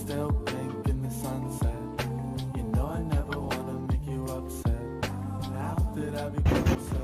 still pink in the sunset. You know I never wanna make you upset. How did I become so?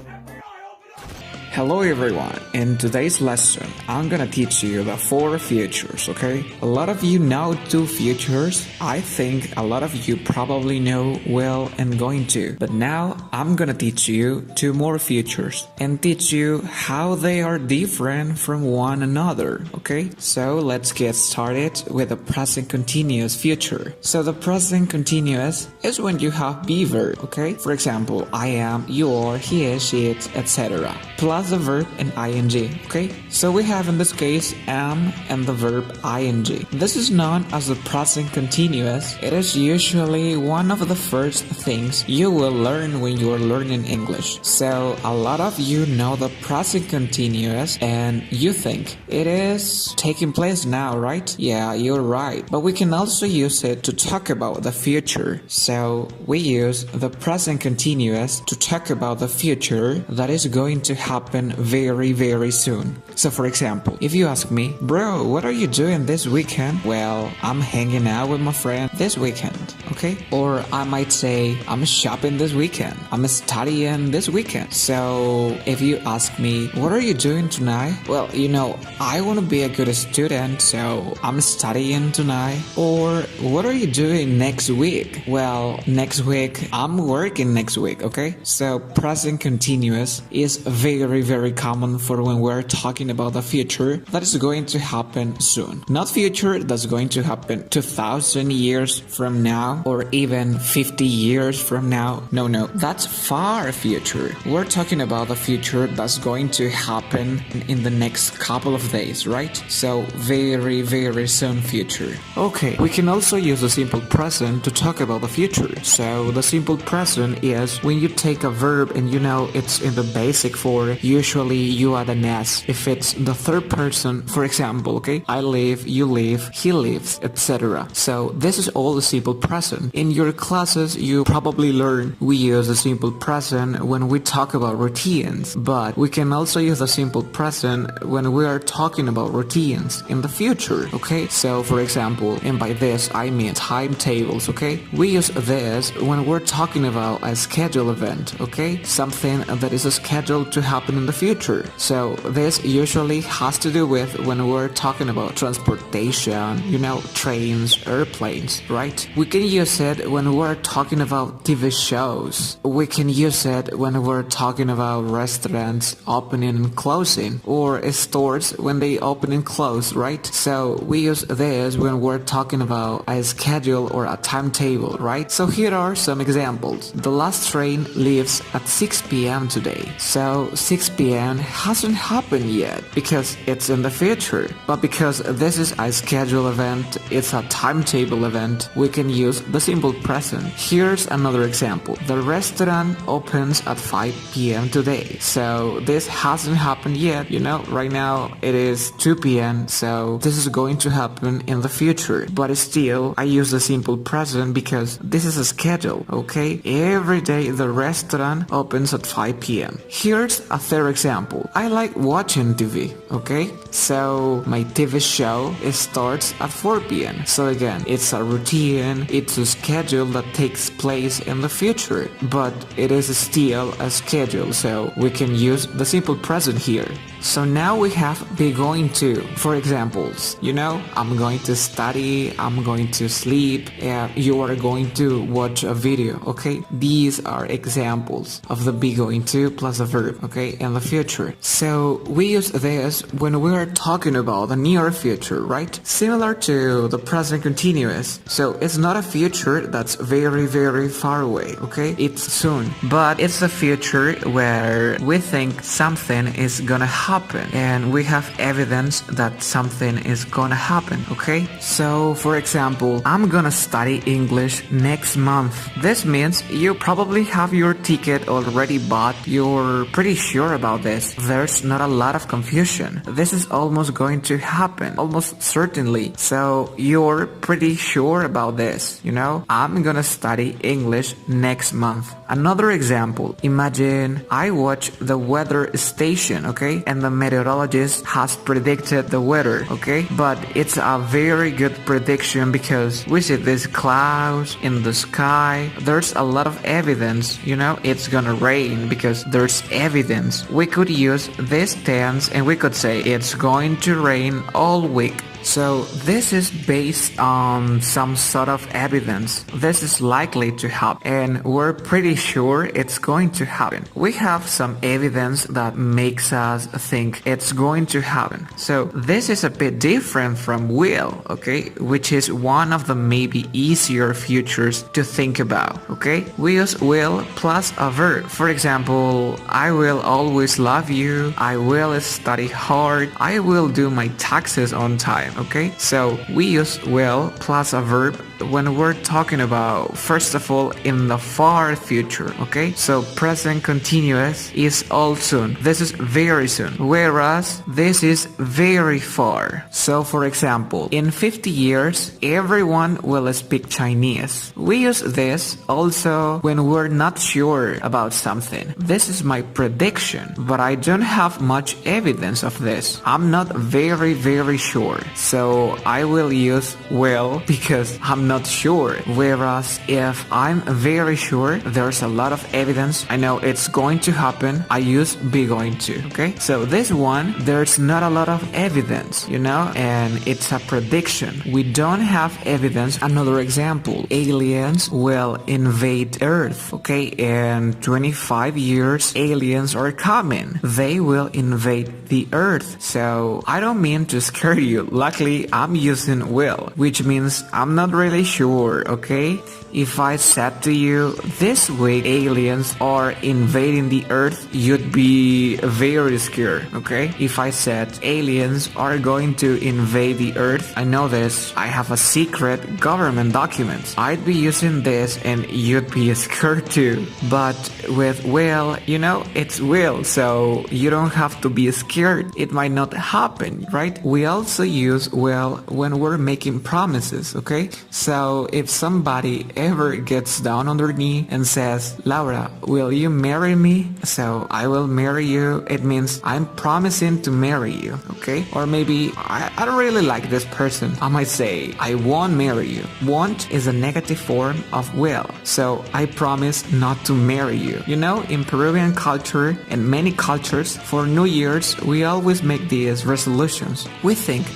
Hello everyone, in today's lesson I'm gonna teach you the 4 futures, okay? A lot of you know 2 futures. I think a lot of you probably know will and going to. But now I'm gonna teach you 2 more futures and teach you how they are different from one another, okay? So let's get started with the present continuous future. So the present continuous is when you have be verb, okay? For example, I am, you are, he is, she is, etc. Plus the verb and ing, okay? So we have in this case am and the verb ing. This is known as the present continuous. It is usually one of the first things you will learn when you are learning English. So a lot of you know the present continuous and you think it is taking place now, right? Yeah, you're right. But we can also use it to talk about the future. So we use the present continuous to talk about the future that is going to happen very soon. So for example, if you ask me, bro, what are you doing this weekend? Well, I'm hanging out with my friend this weekend, okay? Or I might say, I'm shopping this weekend. I'm studying this weekend. So if you ask me, what are you doing tonight? Well, you know, I want to be a good student, so I'm studying tonight. Or what are you doing next week? Well, next week, I'm working next week, okay? So present continuous is very common for when we're talking about the future that is going to happen soon. Not future that's going to happen 2,000 years from now or even 50 years from now. No, that's far future. We're talking about the future that's going to happen in the next couple of days, right? So very soon future. Okay, we can also use the simple present to talk about the future. So the simple present is when you take a verb and you know it's in the basic form, usually you add an S. If it's the third person, for example, okay, I live, you live, he lives, etc. So this is all the simple present. In your classes, you probably learn we use the simple present when we talk about routines, but we can also use the simple present when we are talking about routines in the future, okay? So for example, and by this I mean timetables, okay? We use this when we're talking about a scheduled event, okay? Something that is scheduled to happen in the future. So this usually has to do with when we're talking about transportation, you know, trains, airplanes, right? We can use it when we're talking about TV shows. We can use it when we're talking about restaurants opening and closing, or stores when they open and close, right? So we use this when we're talking about a schedule or a timetable, right? So here are some examples. The last train leaves at 6 p.m. today. So 6 p.m. hasn't happened yet because it's in the future. But because this is a scheduled event, it's a timetable event, we can use the simple present. Here's another example. The restaurant opens at 5 p.m. today. So this hasn't happened yet, you know, right now it is 2 p.m. So this is going to happen in the future. But still, I use the simple present because this is a schedule, okay? Every day the restaurant opens at 5 p.m. Here's a third example. I like watching TV, okay? So my TV show starts at 4 p.m. So again, it's a routine, it's a schedule that takes place in the future, but it is still a schedule, so we can use the simple present here. So now we have be going to. For examples, you know, I'm going to study, I'm going to sleep, you are going to watch a video, okay? These are examples of the be going to plus a verb, okay, in the future. So we use this when we are talking about the near future, right? Similar to the present continuous. So it's not a future that's very far away, okay? It's soon. But it's a future where we think something is gonna happen and we have evidence that something is gonna happen, okay? So for example, I'm gonna study English next month. This means you probably have your ticket already bought. You're pretty sure about this. There's not a lot of confusion. This is almost going to happen, almost certainly. So you're pretty sure about this, you know? I'm gonna study English next month. Another example, imagine I watch the weather station, okay? And the meteorologist has predicted the weather, okay? But it's a very good prediction because we see these clouds in the sky. There's a lot of evidence, it's gonna rain because there's evidence. We could use this tense and we could say it's going to rain all week. So this is based on some sort of evidence. This is likely to happen and we're pretty sure it's going to happen. We have some evidence that makes us think it's going to happen. So this is a bit different from will, okay? Which is one of the maybe easier futures to think about, okay? We use will plus a verb. For example, I will always love you. I will study hard. I will do my taxes on time. Okay, so we use will plus a verb when we're talking about, first of all, in the far future, okay? So present continuous is all soon. This is very soon, whereas this is very far. So for example, in 50 years, everyone will speak Chinese. We use this also when we're not sure about something. This is my prediction, but I don't have much evidence of this. I'm not very sure. So I will use will because I'm not sure. Whereas if I'm very sure, there's a lot of evidence, I know it's going to happen, I use be going to, okay? So this one, there's not a lot of evidence, and it's a prediction. We don't have evidence. Another example, aliens will invade Earth, okay? In 25 years, aliens are coming. They will invade the Earth. So I don't mean to scare you. Luckily, I'm using will, which means I'm not really sure, okay? If I said to you, this week aliens are invading the Earth, you'd be very scared, okay? If I said aliens are going to invade the Earth, I know this, I have a secret government document. I'd be using this and you'd be scared too. But with will, it's will, so you don't have to be scared. It might not happen, right? We also use will when we're making promises, okay? So if somebody ever gets down on their knee and says, Laura, will you marry me? So I will marry you. It means I'm promising to marry you, okay? Or maybe I don't really like this person. I might say, I won't marry you. Want is a negative form of will. So I promise not to marry you. In Peruvian culture and many cultures, for New Year's, we always make these resolutions. We think,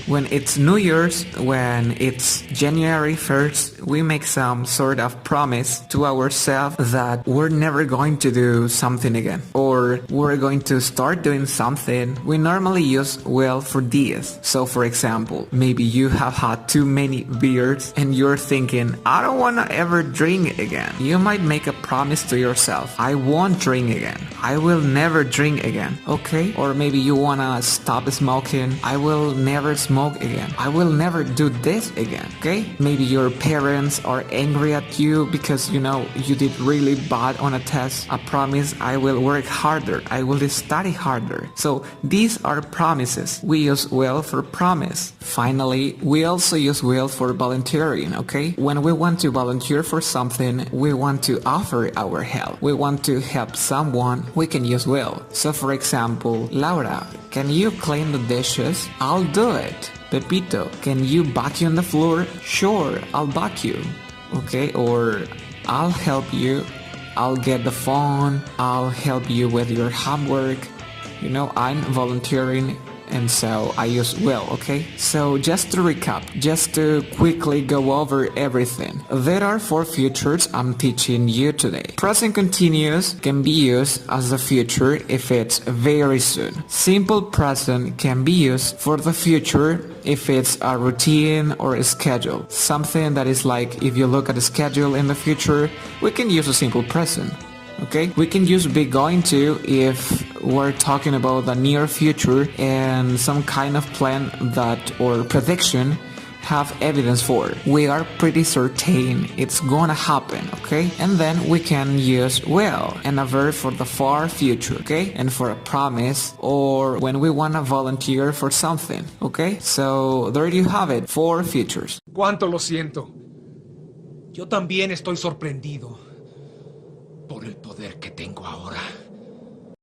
when it's New Year's, when it's January 1st, we make some sort of promise to ourselves that we're never going to do something again, or we're going to start doing something. We normally use will for this. So for example, maybe you have had too many beers and you're thinking, I don't want to ever drink again. You might make a promise to yourself, I won't drink again. I will never drink again, okay? Or maybe you want to stop smoking. I will never smoke again. I will never do this again, okay? Maybe your parents are angry at you because, you did really bad on a test. A promise, I will work harder. I will study harder. So these are promises. We use will for promise. Finally, we also use will for volunteering, okay? When we want to volunteer for something, we want to offer our help. We want to help someone, we can use will. So for example, Laura, can you clean the dishes? I'll do it. Pepito, can you vacuum the floor? Sure, I'll vacuum. Okay, or I'll help you. I'll get the phone. I'll help you with your homework. I'm volunteering, and so I use will, okay? So just to recap, just to quickly go over everything. There are 4 futures I'm teaching you today. Present continuous can be used as the future if it's very soon. Simple present can be used for the future if it's a routine or a schedule. Something that is like, if you look at a schedule in the future, we can use a simple present. Okay, we can use be going to if we're talking about the near future and some kind of plan that or prediction have evidence for. We are pretty certain it's gonna happen, okay? And then we can use will and a verb for the far future, okay? And for a promise or when we wanna volunteer for something, okay? So there you have it, 4 futures. Cuánto lo siento. Yo también estoy sorprendido. por el poder que tengo ahora.